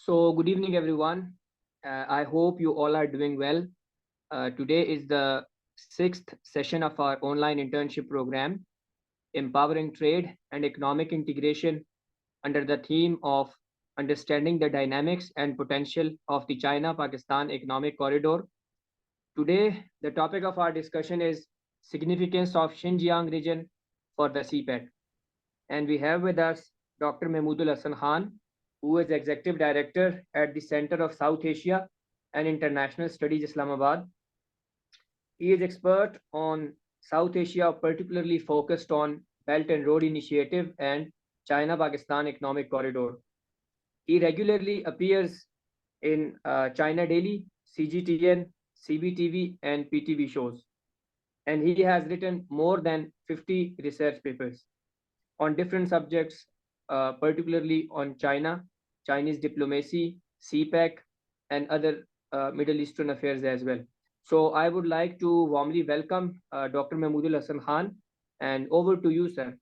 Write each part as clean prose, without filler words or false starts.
So, good evening, everyone. I hope you all are doing well. Today is the sixth session of our online internship program, Empowering Trade and Economic Integration, under the theme of Understanding the Dynamics and Potential of the China Pakistan Economic Corridor. Today, the topic of our discussion is Significance of Xinjiang region for the CPEC. And we have with us Dr. Mehmood Ul Hassan Khan, who is Executive Director at the Center of South Asia and International Studies, Islamabad. He is expert on South Asia, particularly focused on Belt and Road Initiative and China-Pakistan Economic Corridor. He regularly appears in China Daily, CGTN, CBTV, and PTV shows. And he has written more than 50 research papers on different subjects, particularly on China, Chinese diplomacy, CPEC, and other Middle Eastern affairs as well. So I would like to warmly welcome Dr. Mehmood Ul Hassan Khan, and over to you, sir.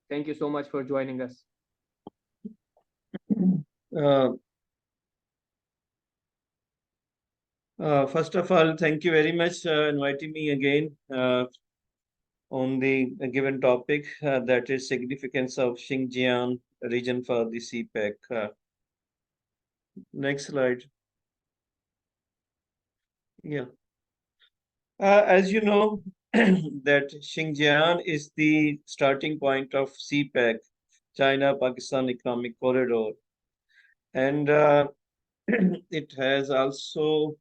Thank you so much for joining us. Uh, First of all, thank you very much inviting me again on the given topic, that is significance of Xinjiang region for the CPEC. Next slide. Yeah. As you know, that Xinjiang is the starting point of CPEC, China-Pakistan Economic Corridor. And it has also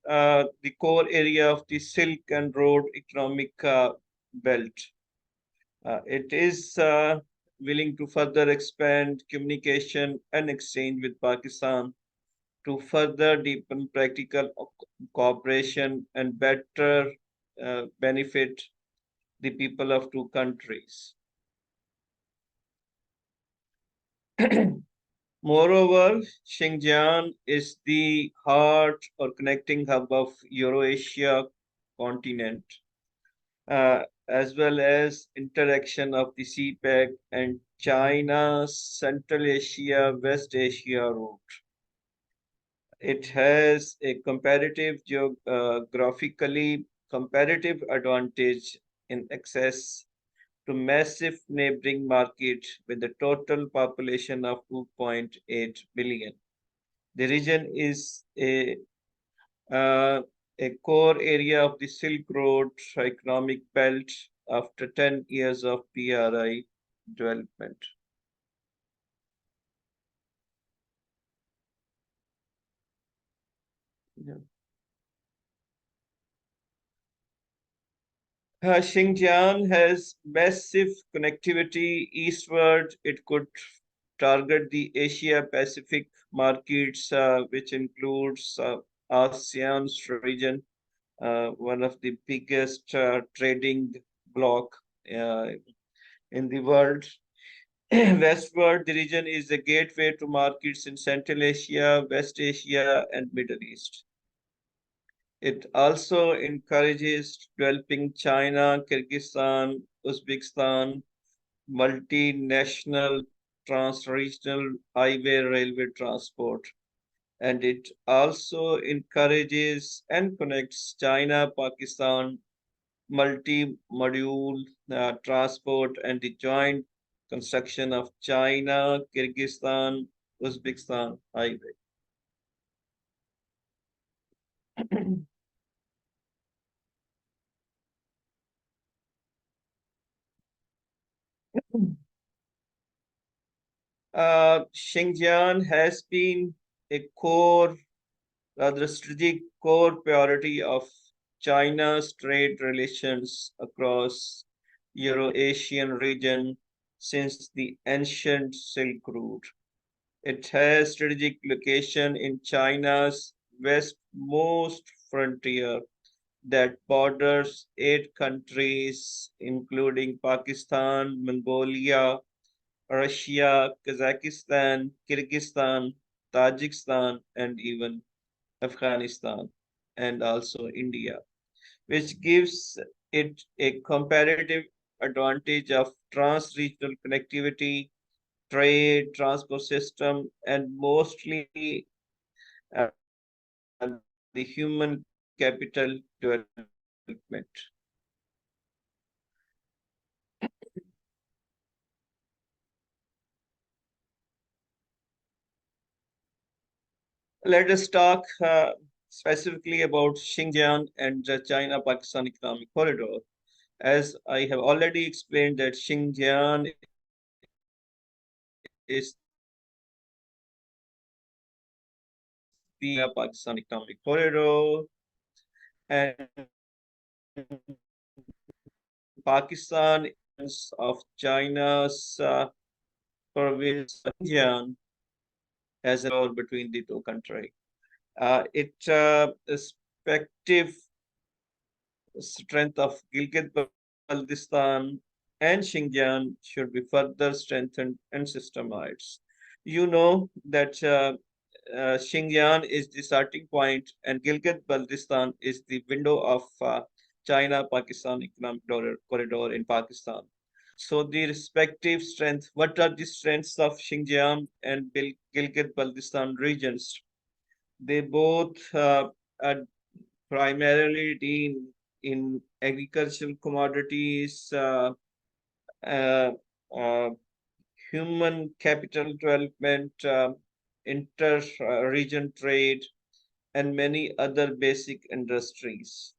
the core area of the Silk and Road economic belt. It is willing to further expand communication and exchange with Pakistan to further deepen practical cooperation and better benefit the people of two countries. Moreover, Xinjiang is the heart or connecting hub of Eurasia continent, as well as interaction of the CPEC and China, Central Asia, West Asia route. It has a geographically comparative advantage in access to massive neighboring market with a total population of 2.8 billion. The region is a core area of the Silk Road economic belt after 10 years of PRI development. Yeah. Xinjiang has massive connectivity eastward. It could target the Asia Pacific markets, which includes ASEAN's region, one of the biggest trading bloc in the world. Westward, the region is a gateway to markets in Central Asia, West Asia, and Middle East. It also encourages developing China, Kyrgyzstan, Uzbekistan, multinational trans-regional highway railway transport. And it also encourages and connects China, Pakistan, multi-module transport and the joint construction of China, Kyrgyzstan, Uzbekistan highway. Xinjiang has been a rather strategic core priority of China's trade relations across Euro-Asian region since the ancient Silk Route. It has strategic location in China's westmost frontier that borders 8 countries, including Pakistan, Mongolia, Russia, Kazakhstan, Kyrgyzstan, Tajikistan, and even Afghanistan, and also India, which gives it a comparative advantage of trans-regional connectivity, trade, transport system, and mostly the human capital development. Let us talk specifically about Xinjiang and the China-Pakistan economic corridor. As I have already explained that Xinjiang is the China-Pakistan economic corridor, and Pakistan is of China's province Xinjiang as a road between the two countries. It respective strength of Gilgit-Baltistan and Xinjiang should be further strengthened and systemized. You know that Xinjiang is the starting point and Gilgit-Baltistan is the window of China-Pakistan economic corridor in Pakistan. So the respective strength, what are the strengths of Xinjiang and Gilgit-Baltistan regions? They both are primarily in agricultural commodities, uh, uh, human capital development, inter-region trade, and many other basic industries.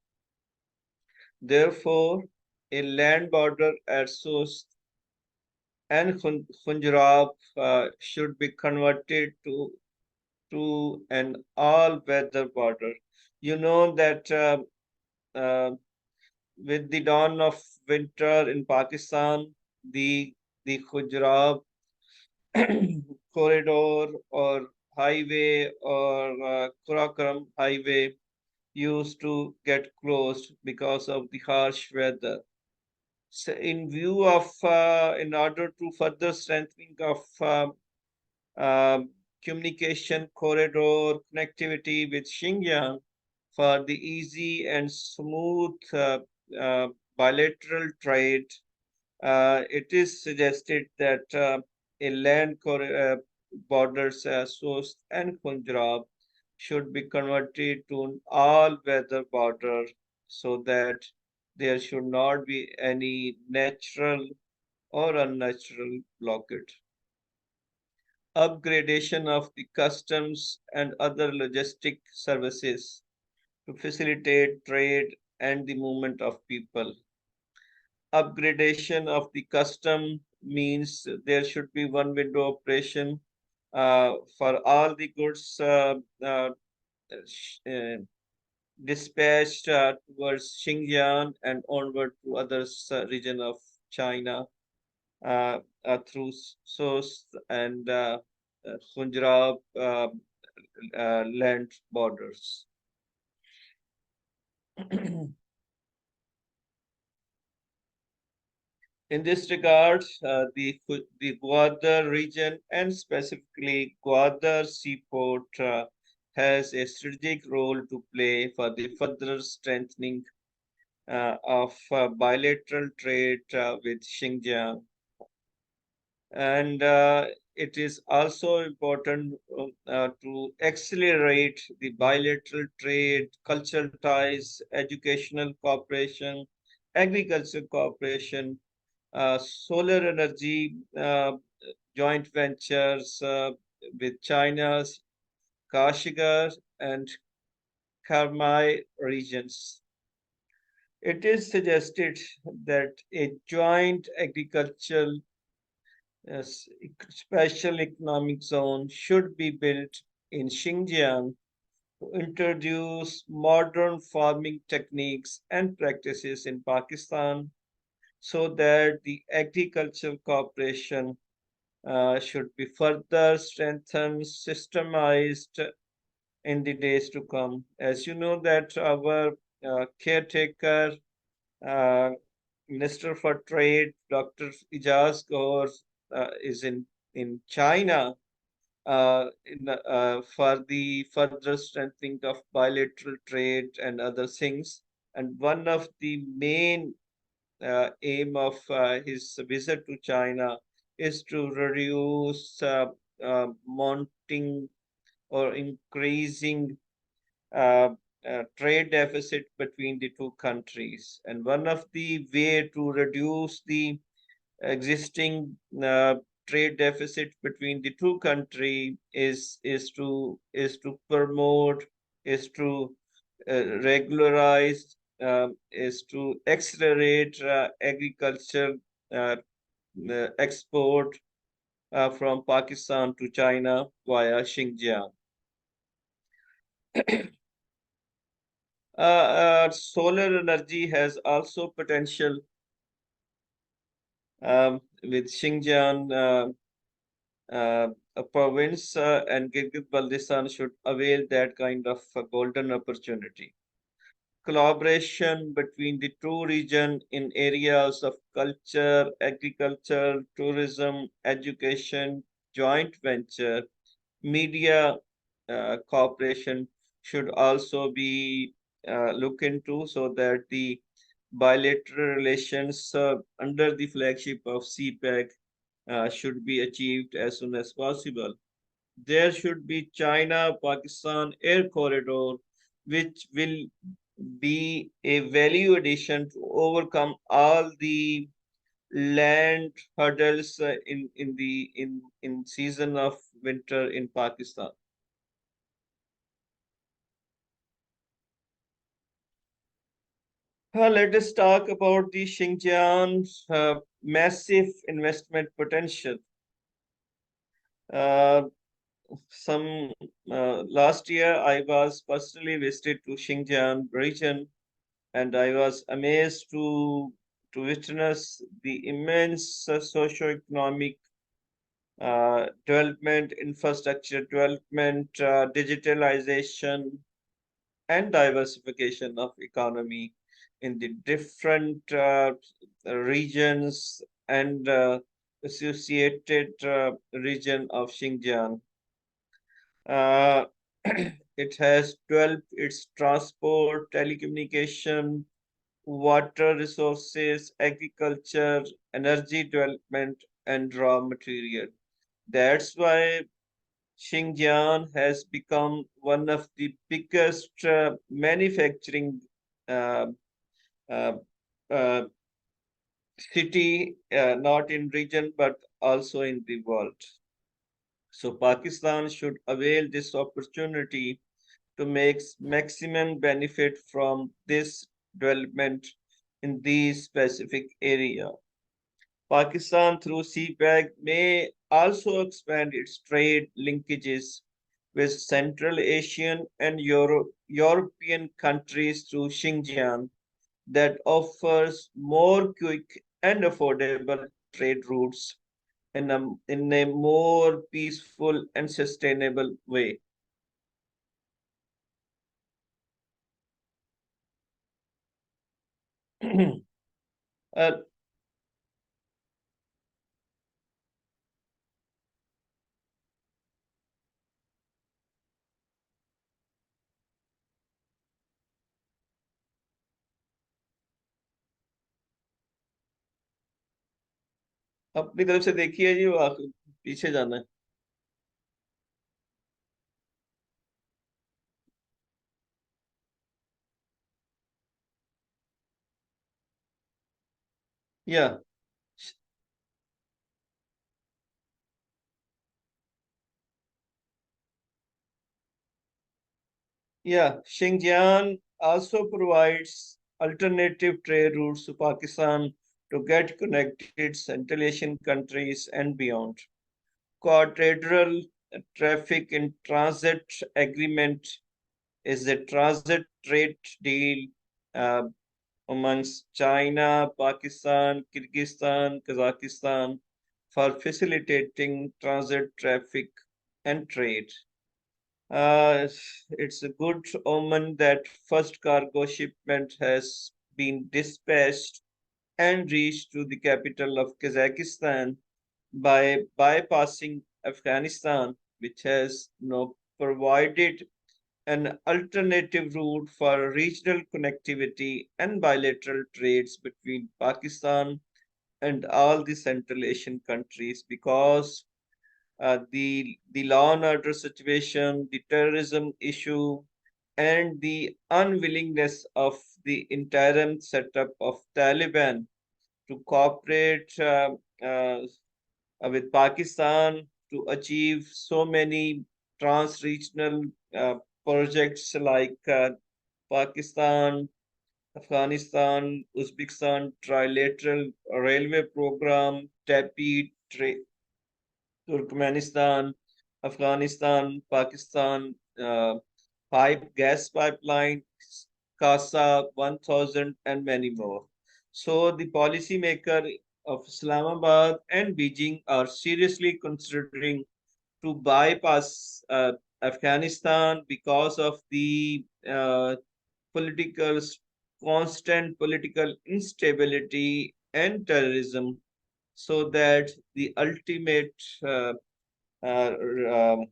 Therefore, a land border at Sost and Khunjarab should be converted to an all-weather border. You know that uh, with the dawn of winter in Pakistan, the Khujrab corridor or highway or Karakoram highway used to get closed because of the harsh weather. So in view of, in order to further strengthening of um, communication corridor connectivity with Xinjiang for the easy and smooth uh, bilateral trade, it is suggested that a borders Sost and Punjab should be converted to an all-weather border so that there should not be any natural or unnatural blockage. Upgradation of the customs and other logistic services to facilitate trade and the movement of people. Upgradation of the custom means there should be one window operation for all the goods uh, dispatched towards Xinjiang and onward to other region of China through Sost and Punjab land borders. In this regard, the Gwadar region and specifically Gwadar seaport has a strategic role to play for the further strengthening of bilateral trade with Xinjiang. And it is also important to accelerate the bilateral trade, cultural ties, educational cooperation, agriculture cooperation, solar energy joint ventures with China's Kashigar and Karmai regions. It is suggested that a joint agricultural special economic zone should be built in Xinjiang to introduce modern farming techniques and practices in Pakistan so that the agricultural cooperation should be further strengthened, systemized in the days to come. As you know that our caretaker, uh, Minister for Trade, Dr. Ijaz Kaur, is in China for the further strengthening of bilateral trade and other things. And one of the main aim of his visit to China is to reduce mounting or increasing uh, trade deficit between the two countries. And one of the way to reduce the existing trade deficit between the two country is to promote, is to regularize, is to accelerate agriculture uh, export from Pakistan to China via Xinjiang. Solar energy has also potential with Xinjiang. A province and Gilgit-Baltistan should avail that kind of golden opportunity. Collaboration between the two regions in areas of culture, agriculture, tourism, education, joint venture, media cooperation should also be looked into so that the bilateral relations under the flagship of CPEC should be achieved as soon as possible. There should be China-Pakistan air corridor, which will be a value addition to overcome all the land hurdles in season of winter in Pakistan. Let us talk about the Xinjiang's massive investment potential. Uh, some Last year, I was personally visited to Xinjiang region, and I was amazed to witness the immense socio-economic development, infrastructure development, digitalization, and diversification of economy in the different regions and associated region of Xinjiang. Uh, it has developed its transport, telecommunication, water resources, agriculture, energy development, and raw material. That's why Xinjiang has become one of the biggest manufacturing uh, uh, uh, city, not in region but also in the world. So Pakistan should avail this opportunity to make maximum benefit from this development in these specific area. Pakistan through CPEC may also expand its trade linkages with Central Asian and European countries through Xinjiang that offers more quick and affordable trade routes in a more peaceful and sustainable way. uh, अपनी तरफ से देखिए जी, पीछे जाना है. Yeah, yeah. Xinjiang also provides alternative trade routes to Pakistan to get connected Central Asian countries and beyond. Quadrilateral traffic in transit agreement is a transit trade deal uh, amongst China, Pakistan, Kyrgyzstan, Kazakhstan for facilitating transit traffic and trade. Uh, it's a good omen that first cargo shipment has been dispatched and reached to the capital of Kazakhstan by bypassing Afghanistan, which has provided an alternative route for regional connectivity and bilateral trades between Pakistan and all the Central Asian countries because the law and order situation, the terrorism issue, and the unwillingness of the interim setup of Taliban to cooperate with Pakistan to achieve so many trans-regional projects like Pakistan, Afghanistan, Uzbekistan trilateral railway program, TAPI, Turkmenistan, Afghanistan, Pakistan, gas pipeline, CASA 1000, and many more. So the policymaker of Islamabad and Beijing are seriously considering to bypass Afghanistan because of the political constant political instability and terrorism, so that the uh, uh, um,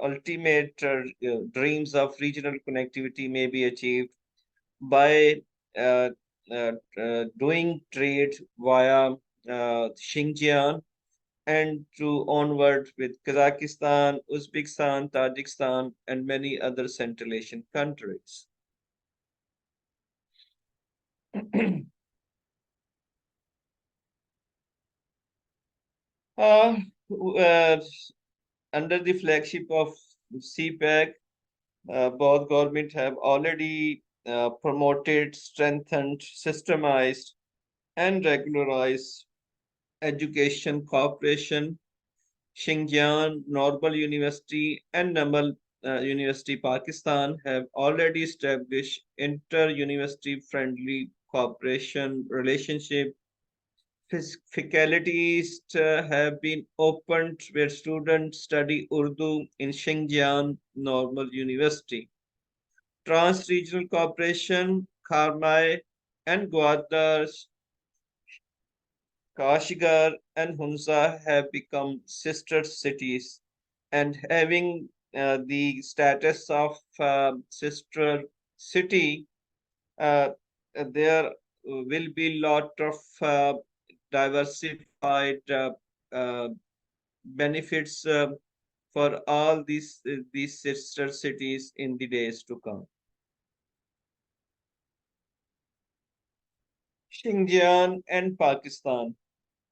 ultimate dreams of regional connectivity may be achieved by uh, doing trade via Xinjiang and to onward with Kazakhstan, Uzbekistan, Tajikistan, and many other Central Asian countries. Uh, uh, Under the flagship of CPEC, both government have already promoted, strengthened, systemized, and regularized education cooperation. Xinjiang, Normal University, and Namal University, Pakistan have already established inter-university friendly cooperation relationship. Faculties have been opened where students study Urdu in Xinjiang Normal University. Trans-regional cooperation, Kharmai and Gwadar, Kashgar and Hunza have become sister cities, and having the status of sister city, uh, there will be lot of diversified uh, benefits for all these sister cities in the days to come. Xinjiang and Pakistan.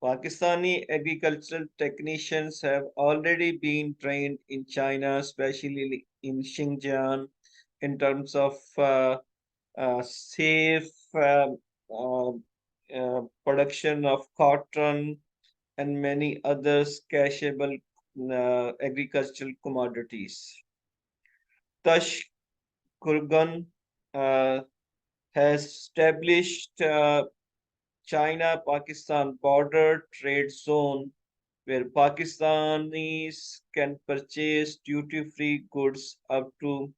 Pakistani agricultural technicians have already been trained in China, especially in Xinjiang, in terms of safe uh, production of cotton and many other cashable agricultural commodities. Tash Kurgan uh, has established China-Pakistan border trade zone where Pakistanis can purchase duty-free goods up to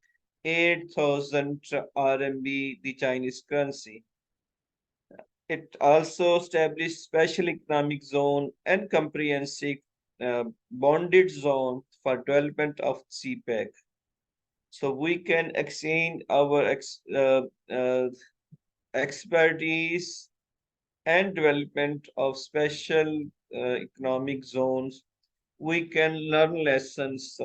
8,000 RMB, the Chinese currency. It also established special economic zone and comprehensive bonded zone for development of CPEC. So we can exchange our expertise and development of special economic zones. We can learn lessons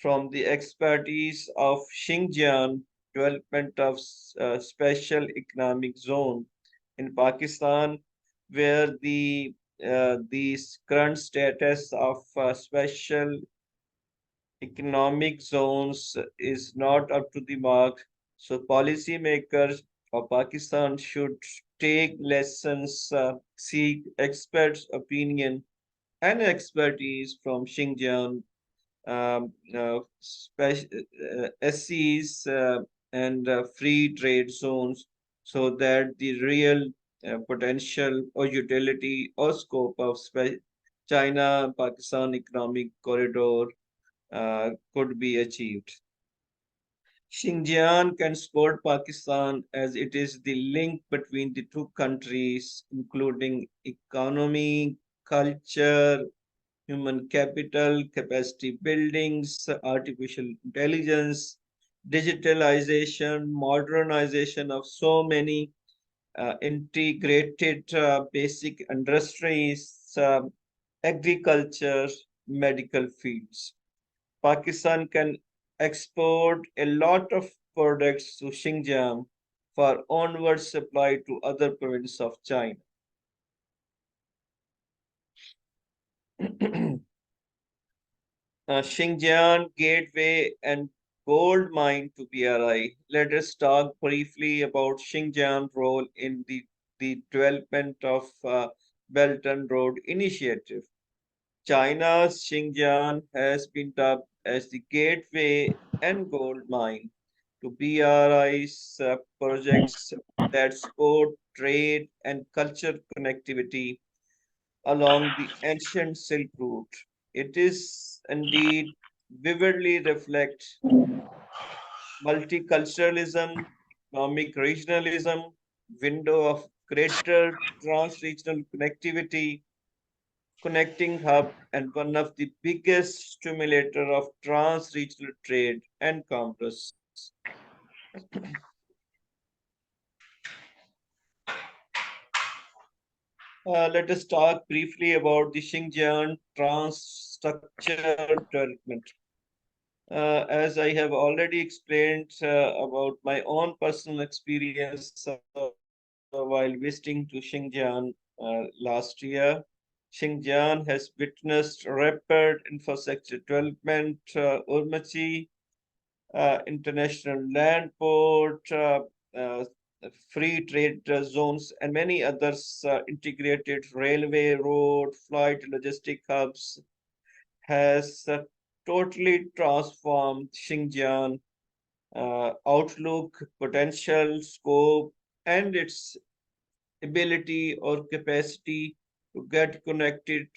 from the expertise of Xinjiang, development of special economic zone in Pakistan, where the current status of special economic zones is not up to the mark. So policymakers of Pakistan should take lessons, seek experts' opinion and expertise from Xinjiang, SCs, and free trade zones so that the real potential or utility or scope of China-Pakistan economic corridor could be achieved. Xinjiang can support Pakistan as it is the link between the two countries, including economy, culture, human capital, capacity buildings, artificial intelligence, digitalization, modernization of so many integrated basic industries, agriculture, medical fields. Pakistan can export a lot of products to Xinjiang for onward supply to other provinces of China. Xinjiang Gateway and Gold Mine to BRI. Let us talk briefly about Xinjiang's role in the development of Belt and Road Initiative. China's Xinjiang has been dubbed as the gateway and gold mine to BRI's projects that support trade and culture connectivity along the ancient Silk Route. It is indeed vividly reflect multiculturalism, economic regionalism, window of greater trans-regional connectivity, connecting hub, and one of the biggest stimulator of trans-regional trade and commerce. Let us talk briefly about the Xinjiang Trans-Structure Development. As I have already explained about my own personal experience while visiting to Xinjiang last year, Xinjiang has witnessed rapid infrastructure development, Urumqi International Land Port, uh, free trade zones, and many others, integrated railway, road, flight, logistic hubs, has totally transformed Xinjiang outlook, potential, scope, and its ability or capacity to get connected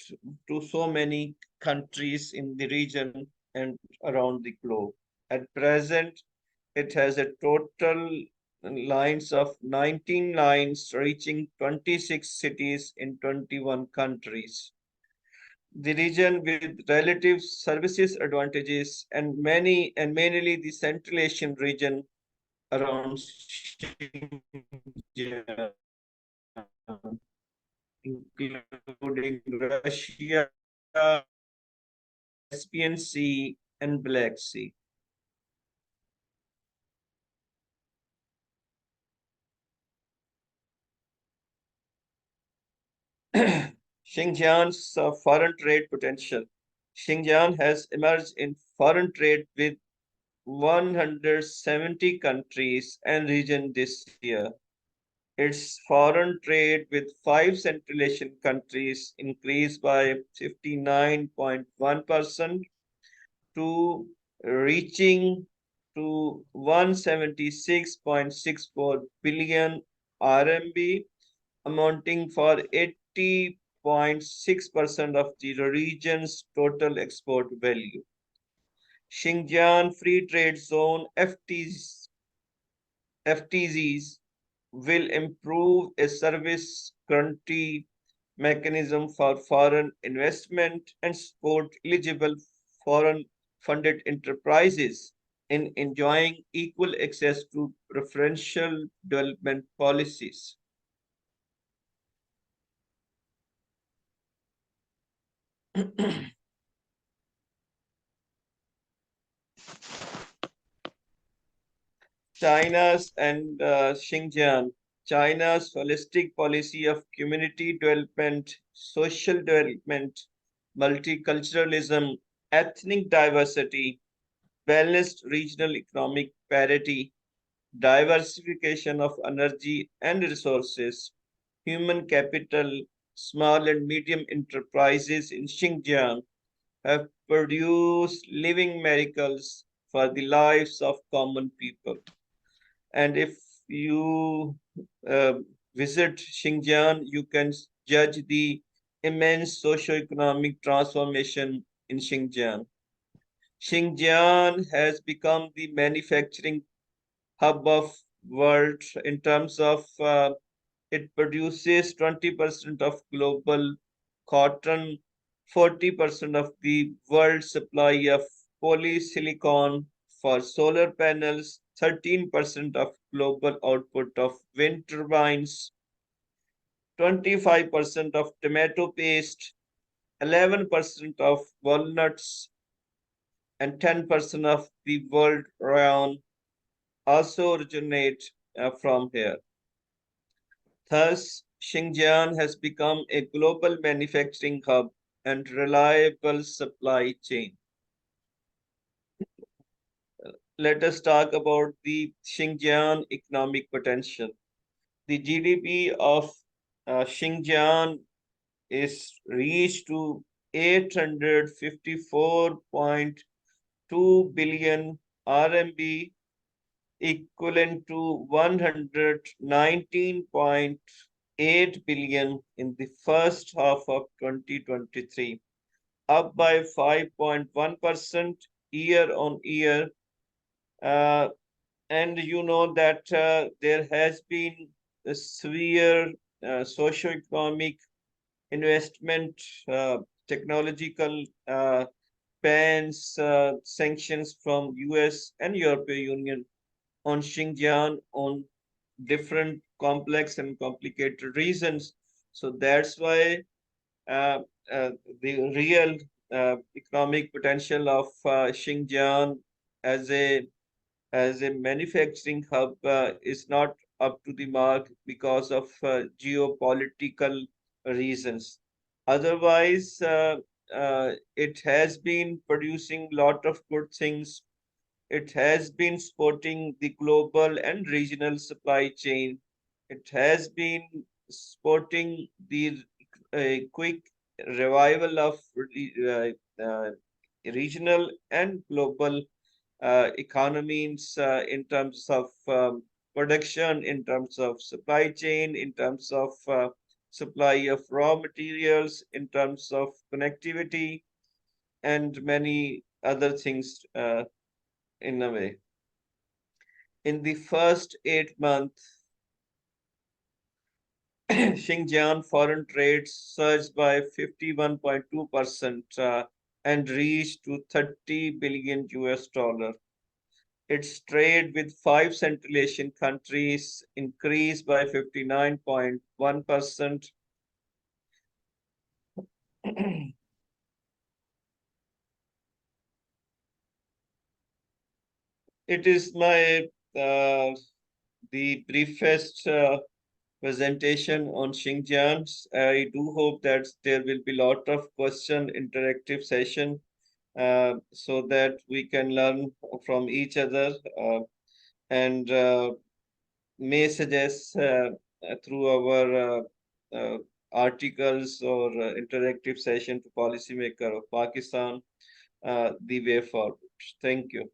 to so many countries in the region and around the globe. At present, it has a total lines of 19 lines reaching 26 cities in 21 countries. The region with relative services advantages and mainly the Central Asian region around Xinjiang, including Russia, Caspian Sea, and Black Sea. Xinjiang's foreign trade potential. Xinjiang has emerged in foreign trade with 170 countries and regions this year. Its foreign trade with five Central Asian countries increased by 59.1% to reaching to 176.64 billion RMB, amounting for 80.6% of the region's total export value. Xinjiang Free Trade Zone FTZs will improve a service guarantee mechanism for foreign investment and support eligible foreign funded enterprises in enjoying equal access to preferential development policies. China's and Xinjiang. China's holistic policy of community development, social development, multiculturalism, ethnic diversity, balanced regional economic parity, diversification of energy and resources, human capital, small and medium enterprises in Xinjiang have produced living miracles for the lives of common people. And if you uh, visit Xinjiang, you can judge the immense socio-economic transformation in Xinjiang. Xinjiang has become the manufacturing hub of world in terms of it produces 20% of global cotton, 40% of the world supply of polysilicon, for solar panels, 13% of global output of wind turbines, 25% of tomato paste, 11% of walnuts, and 10% of the world rayon also originate from here. Thus, Xinjiang has become a global manufacturing hub and reliable supply chain. Let us talk about the Xinjiang economic potential. The GDP of Xinjiang is reached to 854.2 billion RMB, equivalent to 119.8 billion in the first half of 2023, up by 5.1% year on year. And you know that there has been a severe socio-economic investment, technological bans, sanctions from US and European Union on Xinjiang on different complex and complicated reasons. So that's why uh, the real economic potential of Xinjiang as a manufacturing hub is not up to the mark because of geopolitical reasons. Otherwise, it has been producing lot of good things. It has been supporting the global and regional supply chain. It has been supporting the quick revival of regional and global economies in terms of production, in terms of supply chain, in terms of supply of raw materials, in terms of connectivity, and many other things in a way. In the first 8 months, Xinjiang foreign trade surged by 51.2% and reached to 30 billion US dollar. Its trade with 5 Central Asian countries increased by 59.1%. It is my the briefest presentation on Xinjiang. I do hope that there will be a lot of question interactive session so that we can learn from each other and may suggest through our articles or interactive session to policymaker of Pakistan the way forward. Thank you.